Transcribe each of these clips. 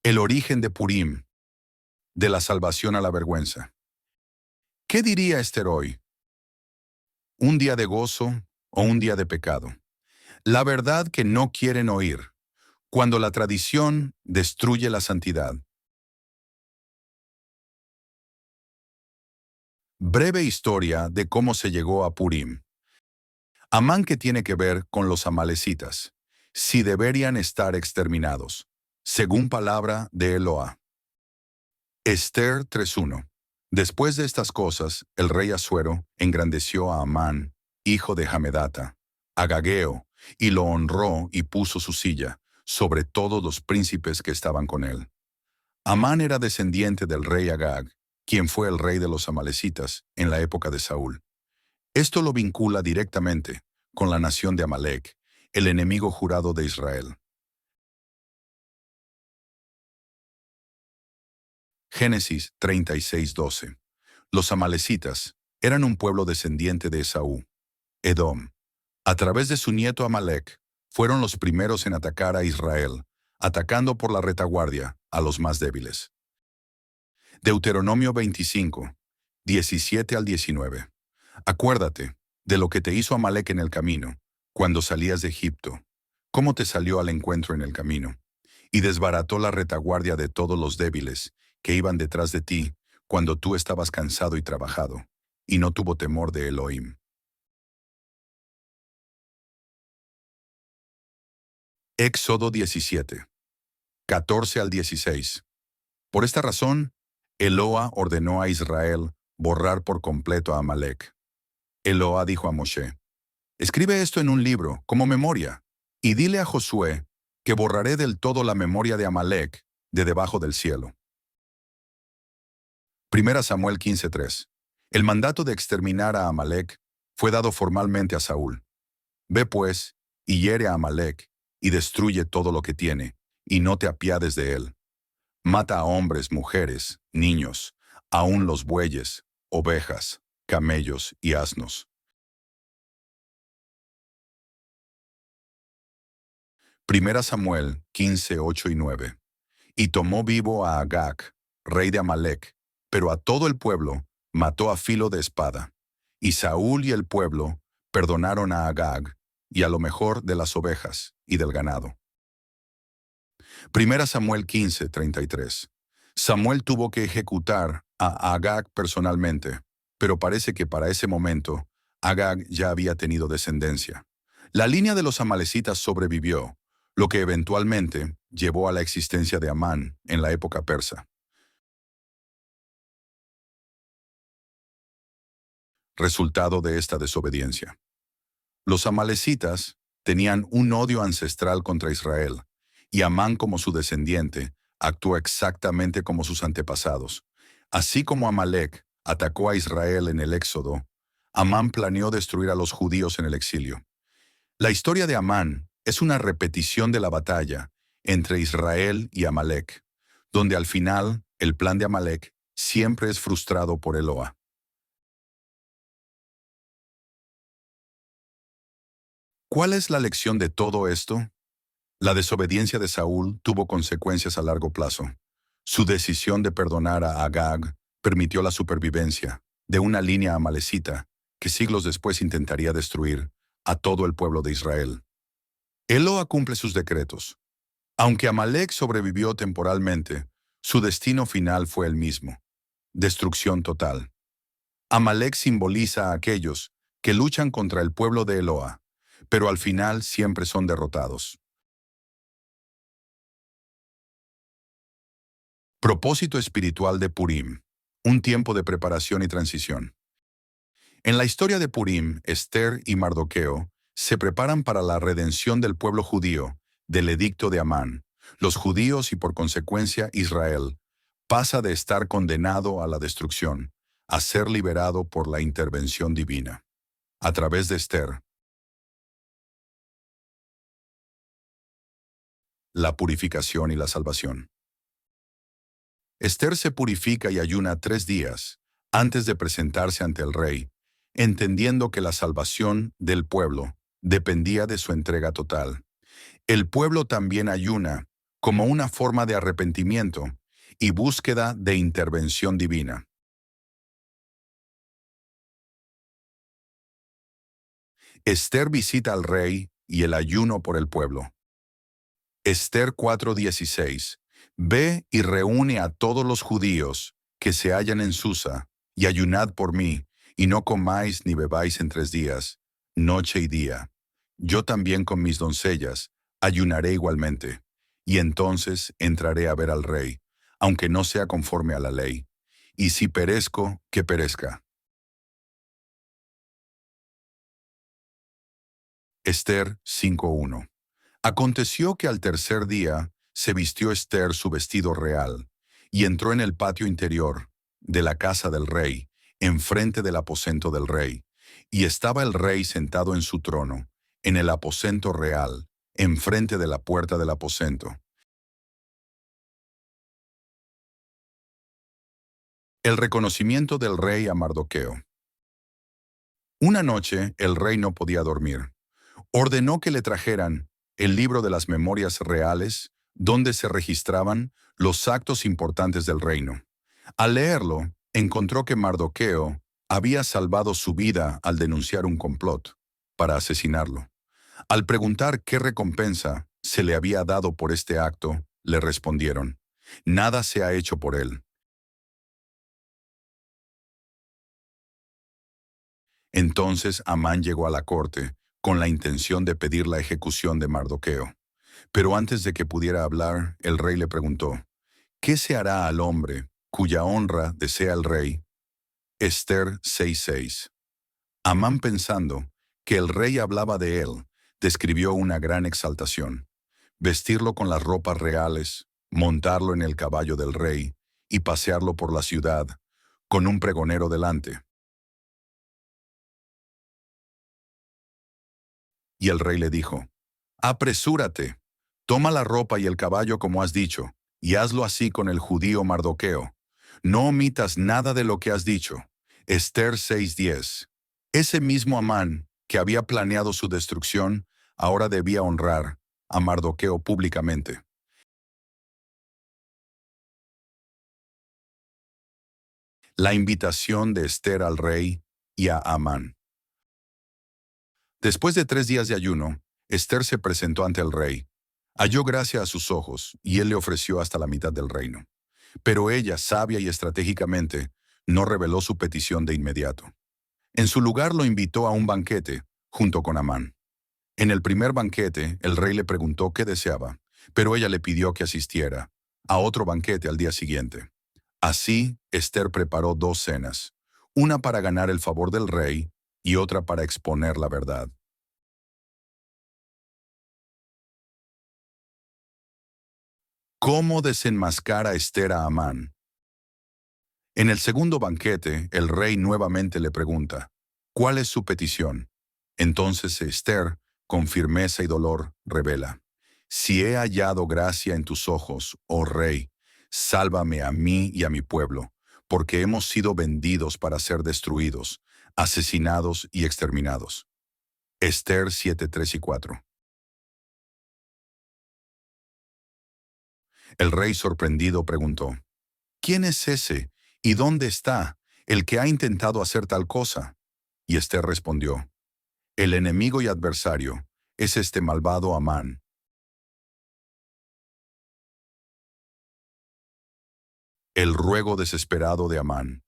El origen de Purim, de la salvación a la vergüenza. ¿Qué diría Esther hoy? ¿Un día de gozo o un día de pecado? La verdad que no quieren oír, cuando la tradición destruye la santidad. Breve historia de cómo se llegó a Purim. Amán, que tiene que ver con los amalecitas, si deberían estar exterminados, según palabra de Eloa. Esther 3:1. Después de estas cosas, el rey Asuero engrandeció a Amán, hijo de Hamedata, Agageo, y lo honró y puso su silla sobre todos los príncipes que estaban con él. Amán era descendiente del rey Agag, quien fue el rey de los amalecitas en la época de Saúl. Esto lo vincula directamente con la nación de Amalec, el enemigo jurado de Israel. Génesis 36:12. Los amalecitas eran un pueblo descendiente de Esaú, Edom. A través de su nieto Amalec, fueron los primeros en atacar a Israel, atacando por la retaguardia a los más débiles. Deuteronomio 25, 17 al 19. Acuérdate de lo que te hizo Amalec en el camino, cuando salías de Egipto, cómo te salió al encuentro en el camino, y desbarató la retaguardia de todos los débiles que iban detrás de ti, cuando tú estabas cansado y trabajado, y no tuvo temor de Elohim. Éxodo 17, 14 al 16. Por esta razón, Eloa ordenó a Israel borrar por completo a Amalec. Eloa dijo a Moshe: escribe esto en un libro, como memoria, y dile a Josué que borraré del todo la memoria de Amalec de debajo del cielo. 1 Samuel 15:3. El mandato de exterminar a Amalec fue dado formalmente a Saúl. Ve pues, y hiere a Amalec, y destruye todo lo que tiene, y no te apiades de él. Mata a hombres, mujeres, niños, aun los bueyes, ovejas, camellos y asnos. 1 Samuel 15:8 y 9. Y tomó vivo a Agag, rey de Amalec, pero a todo el pueblo mató a filo de espada. Y Saúl y el pueblo perdonaron a Agag, y a lo mejor de las ovejas y del ganado. 1 Samuel 15:33. Samuel tuvo que ejecutar a Agag personalmente, pero parece que para ese momento Agag ya había tenido descendencia. La línea de los amalecitas sobrevivió, lo que eventualmente llevó a la existencia de Amán en la época persa. Resultado de esta desobediencia. Los amalecitas tenían un odio ancestral contra Israel, y Amán, como su descendiente, actuó exactamente como sus antepasados. Así como Amalec atacó a Israel en el Éxodo, Amán planeó destruir a los judíos en el exilio. La historia de Amán es una repetición de la batalla entre Israel y Amalec, donde al final el plan de Amalec siempre es frustrado por Eloa. ¿Cuál es la lección de todo esto? La desobediencia de Saúl tuvo consecuencias a largo plazo. Su decisión de perdonar a Agag permitió la supervivencia de una línea amalecita que siglos después intentaría destruir a todo el pueblo de Israel. Eloa cumple sus decretos. Aunque Amalec sobrevivió temporalmente, su destino final fue el mismo: destrucción total. Amalec simboliza a aquellos que luchan contra el pueblo de Eloa, pero al final siempre son derrotados. Propósito espiritual de Purim. Un tiempo de preparación y transición. En la historia de Purim, Esther y Mardoqueo se preparan para la redención del pueblo judío del edicto de Amán. Los judíos y por consecuencia Israel pasa de estar condenado a la destrucción a ser liberado por la intervención divina. A través de Esther, la purificación y la salvación. Esther se purifica y ayuna 3 días antes de presentarse ante el rey, entendiendo que la salvación del pueblo dependía de su entrega total. El pueblo también ayuna como una forma de arrepentimiento y búsqueda de intervención divina. Esther visita al rey y el ayuno por el pueblo. Esther 4:16. Ve y reúne a todos los judíos que se hallan en Susa, y ayunad por mí, y no comáis ni bebáis en 3 días, noche y día. Yo también con mis doncellas ayunaré igualmente, y entonces entraré a ver al rey, aunque no sea conforme a la ley. Y si perezco, que perezca. Esther 5:1. Aconteció que al tercer día se vistió Esther su vestido real, y entró en el patio interior de la casa del rey, enfrente del aposento del rey, y estaba el rey sentado en su trono, en el aposento real, enfrente de la puerta del aposento. El reconocimiento del rey a Mardoqueo. Una noche el rey no podía dormir. Ordenó que le trajeran el libro de las memorias reales, donde se registraban los actos importantes del reino. Al leerlo, encontró que Mardoqueo había salvado su vida al denunciar un complot para asesinarlo. Al preguntar qué recompensa se le había dado por este acto, le respondieron: nada se ha hecho por él. Entonces Amán llegó a la corte con la intención de pedir la ejecución de Mardoqueo. Pero antes de que pudiera hablar, el rey le preguntó: ¿qué se hará al hombre cuya honra desea el rey? Esther 6:6. Amán, pensando que el rey hablaba de él, describió una gran exaltación: vestirlo con las ropas reales, montarlo en el caballo del rey y pasearlo por la ciudad, con un pregonero delante. Y el rey le dijo: apresúrate, toma la ropa y el caballo como has dicho, y hazlo así con el judío Mardoqueo. No omitas nada de lo que has dicho. Esther 6:10. Ese mismo Amán, que había planeado su destrucción, ahora debía honrar a Mardoqueo públicamente. La invitación de Esther al rey y a Amán. Después de 3 días de ayuno, Esther se presentó ante el rey. Halló gracia a sus ojos, y él le ofreció hasta la mitad del reino. Pero ella, sabia y estratégicamente, no reveló su petición de inmediato. En su lugar lo invitó a un banquete, junto con Amán. En el primer banquete, el rey le preguntó qué deseaba, pero ella le pidió que asistiera a otro banquete al día siguiente. Así, Esther preparó 2 cenas, una para ganar el favor del rey y otra para exponer la verdad. ¿Cómo desenmascara Esther a Amán? En el segundo banquete, el rey nuevamente le pregunta: ¿cuál es su petición? Entonces Esther, con firmeza y dolor, revela: si he hallado gracia en tus ojos, oh rey, sálvame a mí y a mi pueblo, porque hemos sido vendidos para ser destruidos, asesinados y exterminados. Esther 7:3 y 4. El rey, sorprendido, preguntó: ¿quién es ese y dónde está el que ha intentado hacer tal cosa? Y Esther respondió: el enemigo y adversario es este malvado Amán. El ruego desesperado de Amán.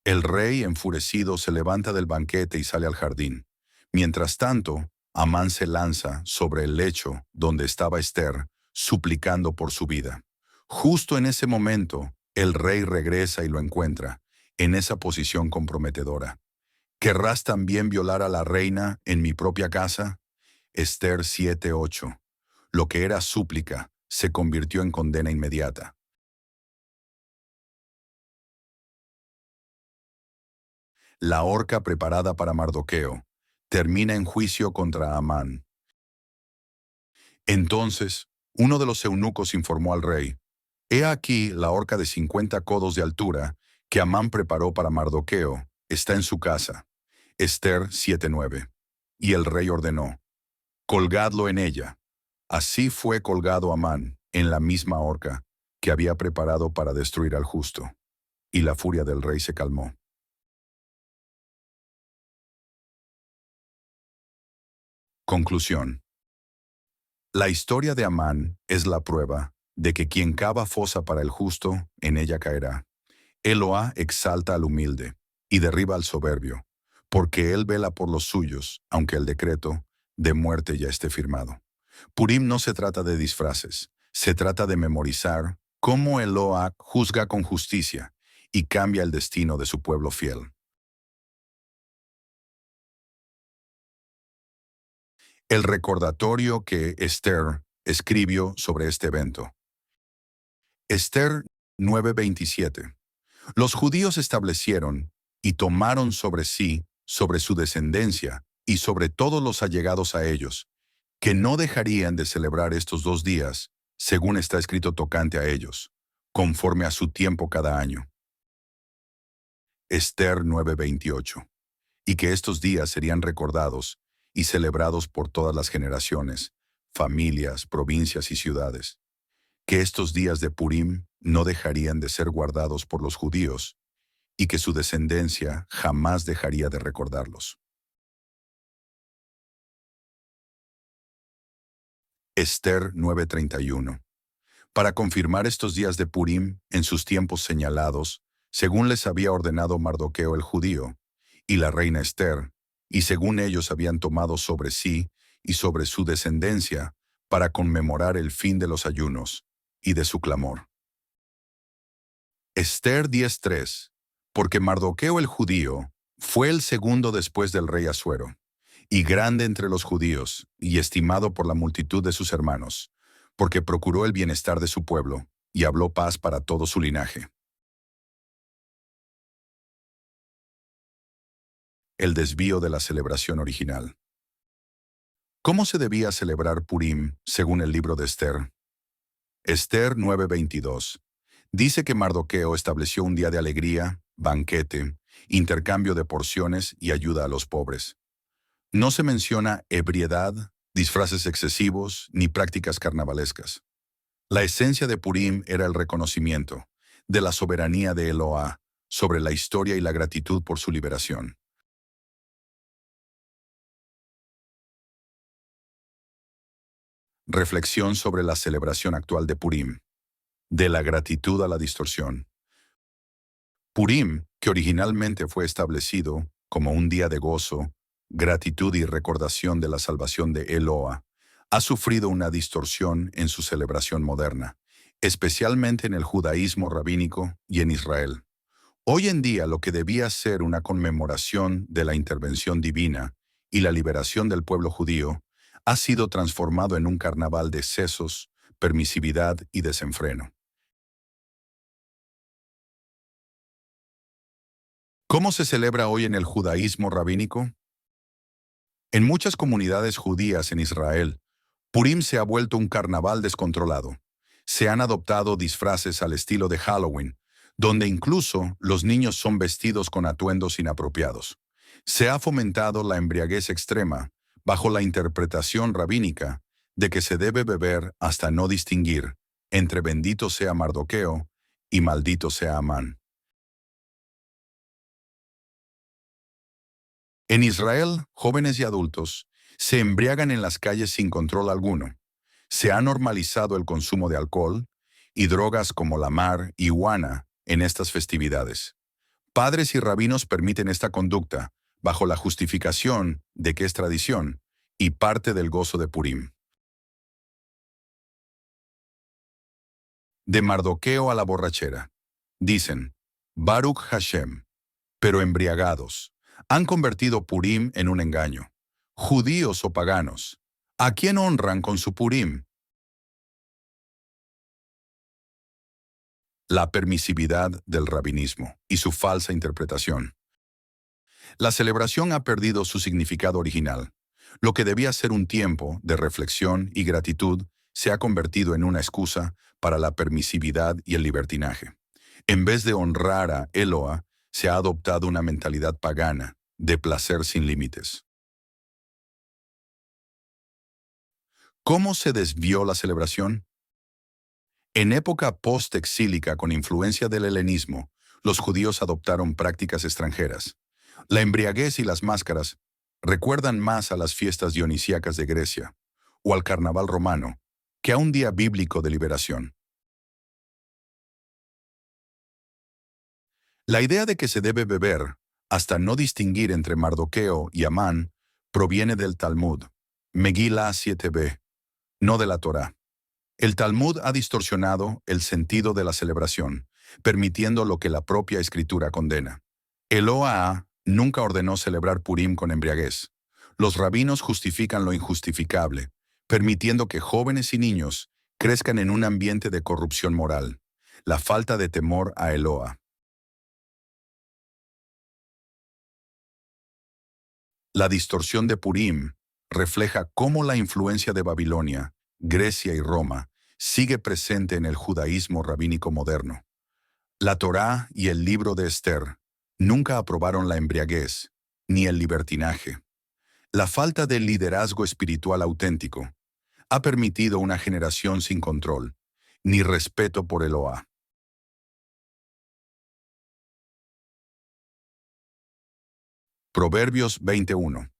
El rey, enfurecido, se levanta del banquete y sale al jardín. Mientras tanto, Amán se lanza sobre el lecho donde estaba Esther, suplicando por su vida. Justo en ese momento, el rey regresa y lo encuentra, en esa posición comprometedora. ¿Querrás también violar a la reina en mi propia casa? Esther 7:8. Lo que era súplica se convirtió en condena inmediata. La horca preparada para Mardoqueo termina en juicio contra Amán. Entonces, uno de los eunucos informó al rey: he aquí la horca de 50 codos de altura que Amán preparó para Mardoqueo, está en su casa. Esther 7:9. Y el rey ordenó: colgadlo en ella. Así fue colgado Amán en la misma horca que había preparado para destruir al justo, y la furia del rey se calmó. Conclusión. La historia de Amán es la prueba de que quien cava fosa para el justo, en ella caerá. Eloá exalta al humilde y derriba al soberbio, porque él vela por los suyos, aunque el decreto de muerte ya esté firmado. Purim no se trata de disfraces, se trata de memorizar cómo Eloá juzga con justicia y cambia el destino de su pueblo fiel. El recordatorio que Esther escribió sobre este evento. Esther 9:27. Los judíos establecieron y tomaron sobre su descendencia y sobre todos los allegados a ellos, que no dejarían de celebrar estos 2 días, según está escrito tocante a ellos, conforme a su tiempo cada año. Esther 9:28. Y que estos días serían recordados y celebrados por todas las generaciones, familias, provincias y ciudades. Que estos días de Purim no dejarían de ser guardados por los judíos, y que su descendencia jamás dejaría de recordarlos. Esther 9:31. Para confirmar estos días de Purim en sus tiempos señalados, según les había ordenado Mardoqueo el judío, y la reina Esther, y según ellos habían tomado sobre sí y sobre su descendencia, para conmemorar el fin de los ayunos y de su clamor. Esther 10:3. Porque Mardoqueo el judío fue el segundo después del rey Asuero, y grande entre los judíos, y estimado por la multitud de sus hermanos, porque procuró el bienestar de su pueblo, y habló paz para todo su linaje. El desvío de la celebración original. ¿Cómo se debía celebrar Purim según el libro de Esther? Esther 9:22. Dice que Mardoqueo estableció un día de alegría, banquete, intercambio de porciones y ayuda a los pobres. No se menciona ebriedad, disfraces excesivos ni prácticas carnavalescas. La esencia de Purim era el reconocimiento de la soberanía de Eloá sobre la historia y la gratitud por su liberación. Reflexión sobre la celebración actual de Purim. De la gratitud a la distorsión. Purim, que originalmente fue establecido como un día de gozo, gratitud y recordación de la salvación de Eloá, ha sufrido una distorsión en su celebración moderna, especialmente en el judaísmo rabínico y en Israel. Hoy en día lo que debía ser una conmemoración de la intervención divina y la liberación del pueblo judío ha sido transformado en un carnaval de excesos, permisividad y desenfreno. ¿Cómo se celebra hoy en el judaísmo rabínico? En muchas comunidades judías en Israel, Purim se ha vuelto un carnaval descontrolado. Se han adoptado disfraces al estilo de Halloween, donde incluso los niños son vestidos con atuendos inapropiados. Se ha fomentado la embriaguez extrema, bajo la interpretación rabínica de que se debe beber hasta no distinguir entre bendito sea Mardoqueo y maldito sea Amán. En Israel, jóvenes y adultos se embriagan en las calles sin control alguno. Se ha normalizado el consumo de alcohol y drogas como la mar y guana en estas festividades. Padres y rabinos permiten esta conducta bajo la justificación de que es tradición y parte del gozo de Purim. De Mardoqueo a la borrachera. Dicen, Baruch Hashem, pero embriagados. Han convertido Purim en un engaño. Judíos o paganos, ¿a quién honran con su Purim? La permisividad del rabinismo y su falsa interpretación. La celebración ha perdido su significado original. Lo que debía ser un tiempo de reflexión y gratitud se ha convertido en una excusa para la permisividad y el libertinaje. En vez de honrar a Eloa, se ha adoptado una mentalidad pagana, de placer sin límites. ¿Cómo se desvió la celebración? En época post-exílica con influencia del helenismo, los judíos adoptaron prácticas extranjeras. La embriaguez y las máscaras recuerdan más a las fiestas dionisíacas de Grecia o al carnaval romano que a un día bíblico de liberación. La idea de que se debe beber hasta no distinguir entre Mardoqueo y Amán proviene del Talmud, Megilá 7b, no de la Torá. El Talmud ha distorsionado el sentido de la celebración, permitiendo lo que la propia escritura condena. El OAA nunca ordenó celebrar Purim con embriaguez. Los rabinos justifican lo injustificable, permitiendo que jóvenes y niños crezcan en un ambiente de corrupción moral, la falta de temor a Eloa. La distorsión de Purim refleja cómo la influencia de Babilonia, Grecia y Roma sigue presente en el judaísmo rabínico moderno. La Torá y el libro de Esther nunca aprobaron la embriaguez ni el libertinaje. La falta de liderazgo espiritual auténtico ha permitido una generación sin control, ni respeto por Eloá. Proverbios 21.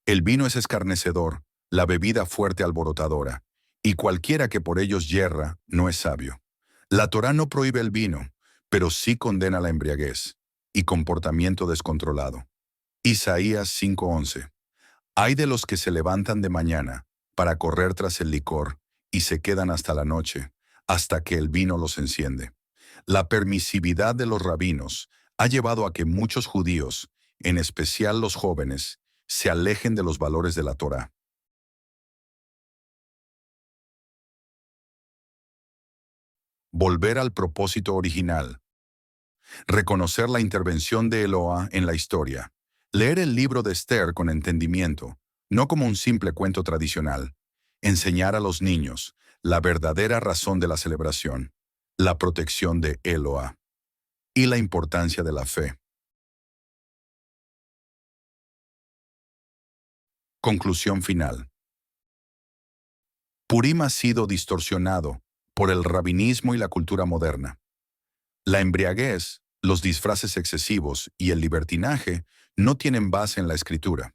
El vino es escarnecedor, la bebida fuerte alborotadora, y cualquiera que por ellos yerra no es sabio. La Torá no prohíbe el vino, pero sí condena la embriaguez y comportamiento descontrolado. Isaías 5:11. Hay de los que se levantan de mañana para correr tras el licor y se quedan hasta la noche, hasta que el vino los enciende. La permisividad de los rabinos ha llevado a que muchos judíos, en especial los jóvenes, se alejen de los valores de la Torá. Volver al propósito original. Reconocer la intervención de Eloa en la historia. Leer el libro de Esther con entendimiento, no como un simple cuento tradicional. Enseñar a los niños la verdadera razón de la celebración, la protección de Eloa y la importancia de la fe. Conclusión final. Purim ha sido distorsionado por el rabinismo y la cultura moderna. La embriaguez, los disfraces excesivos y el libertinaje no tienen base en la escritura.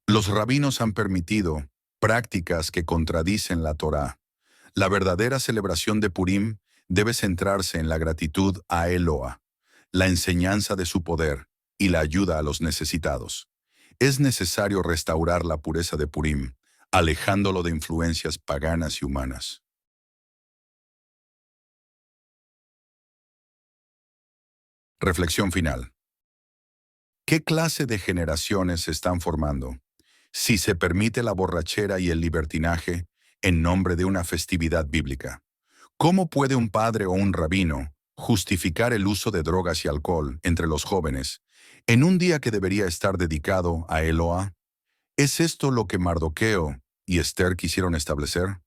Los rabinos han permitido prácticas que contradicen la Torá. La verdadera celebración de Purim debe centrarse en la gratitud a Eloa, la enseñanza de su poder y la ayuda a los necesitados. Es necesario restaurar la pureza de Purim, alejándolo de influencias paganas y humanas. Reflexión final. ¿Qué clase de generaciones se están formando si se permite la borrachera y el libertinaje en nombre de una festividad bíblica? ¿Cómo puede un padre o un rabino justificar el uso de drogas y alcohol entre los jóvenes en un día que debería estar dedicado a Eloa? ¿Es esto lo que Mardoqueo y Esther quisieron establecer?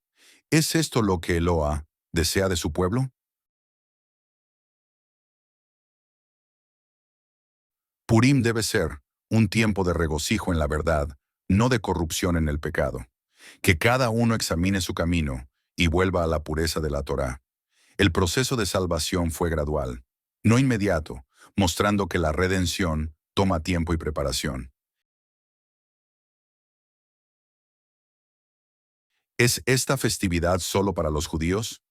¿Es esto lo que Eloa desea de su pueblo? Purim debe ser un tiempo de regocijo en la verdad, no de corrupción en el pecado. Que cada uno examine su camino y vuelva a la pureza de la Torá. El proceso de salvación fue gradual, no inmediato, mostrando que la redención toma tiempo y preparación. ¿Es esta festividad solo para los judíos?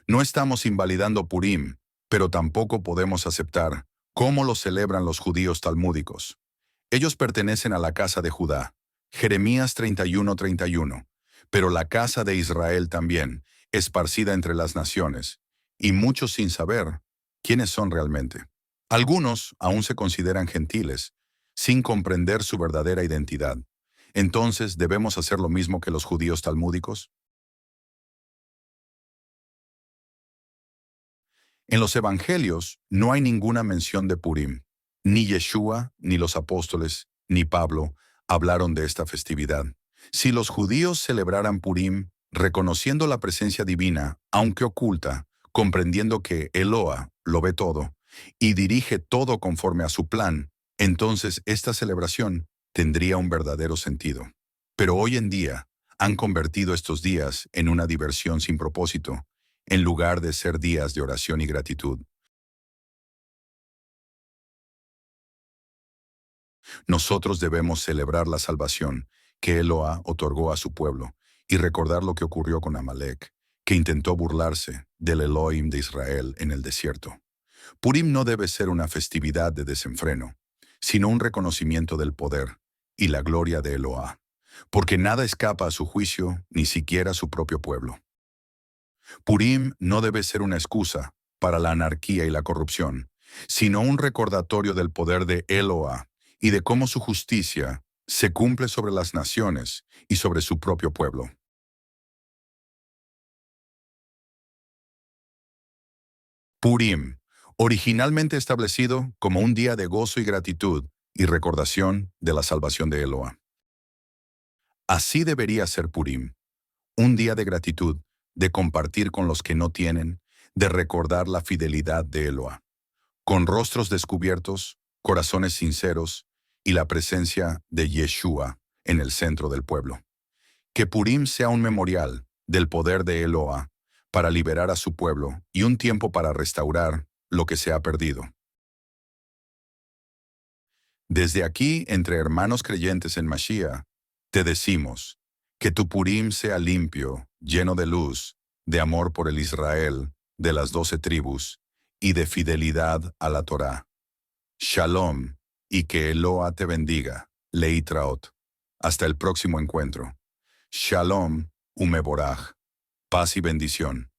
No estamos invalidando Purim, pero tampoco podemos aceptar cómo lo celebran los judíos talmúdicos. Ellos pertenecen a la casa de Judá. Jeremías 31:31. Pero la casa de Israel también, esparcida entre las naciones, y muchos sin saber quiénes son realmente. Algunos aún se consideran gentiles, sin comprender su verdadera identidad. Entonces, ¿debemos hacer lo mismo que los judíos talmúdicos? En los evangelios no hay ninguna mención de Purim. Ni Yeshua, ni los apóstoles, ni Pablo hablaron de esta festividad. Si los judíos celebraran Purim, reconociendo la presencia divina, aunque oculta, comprendiendo que Eloa lo ve todo y dirige todo conforme a su plan, entonces esta celebración tendría un verdadero sentido. Pero hoy en día, Han convertido estos días en una diversión sin propósito, en lugar de ser días de oración y gratitud. Nosotros debemos celebrar la salvación que Eloa otorgó a su pueblo y recordar lo que ocurrió con Amalek, que intentó burlarse del Elohim de Israel en el desierto. Purim no debe ser una festividad de desenfreno, sino un reconocimiento del poder y la gloria de Eloa, porque nada escapa a su juicio, ni siquiera su propio pueblo. Purim no debe ser una excusa para la anarquía y la corrupción, sino un recordatorio del poder de Eloa y de cómo su justicia se cumple sobre las naciones y sobre su propio pueblo. Purim, originalmente establecido como un día de gozo y gratitud y recordación de la salvación de Eloa. Así debería ser Purim, un día de gratitud, de compartir con los que no tienen, de recordar la fidelidad de Eloa, con rostros descubiertos, corazones sinceros y la presencia de Yeshua en el centro del pueblo. Que Purim sea un memorial del poder de Eloa para liberar a su pueblo y un tiempo para restaurar lo que se ha perdido. Desde aquí, entre hermanos creyentes en Mashiach, te decimos que tu Purim sea limpio, lleno de luz, de amor por el Israel, de las 12 tribus, y de fidelidad a la Torá. Shalom, y que Eloa te bendiga. Leitraot. Hasta el próximo encuentro. Shalom, Umeboraj. Paz y bendición.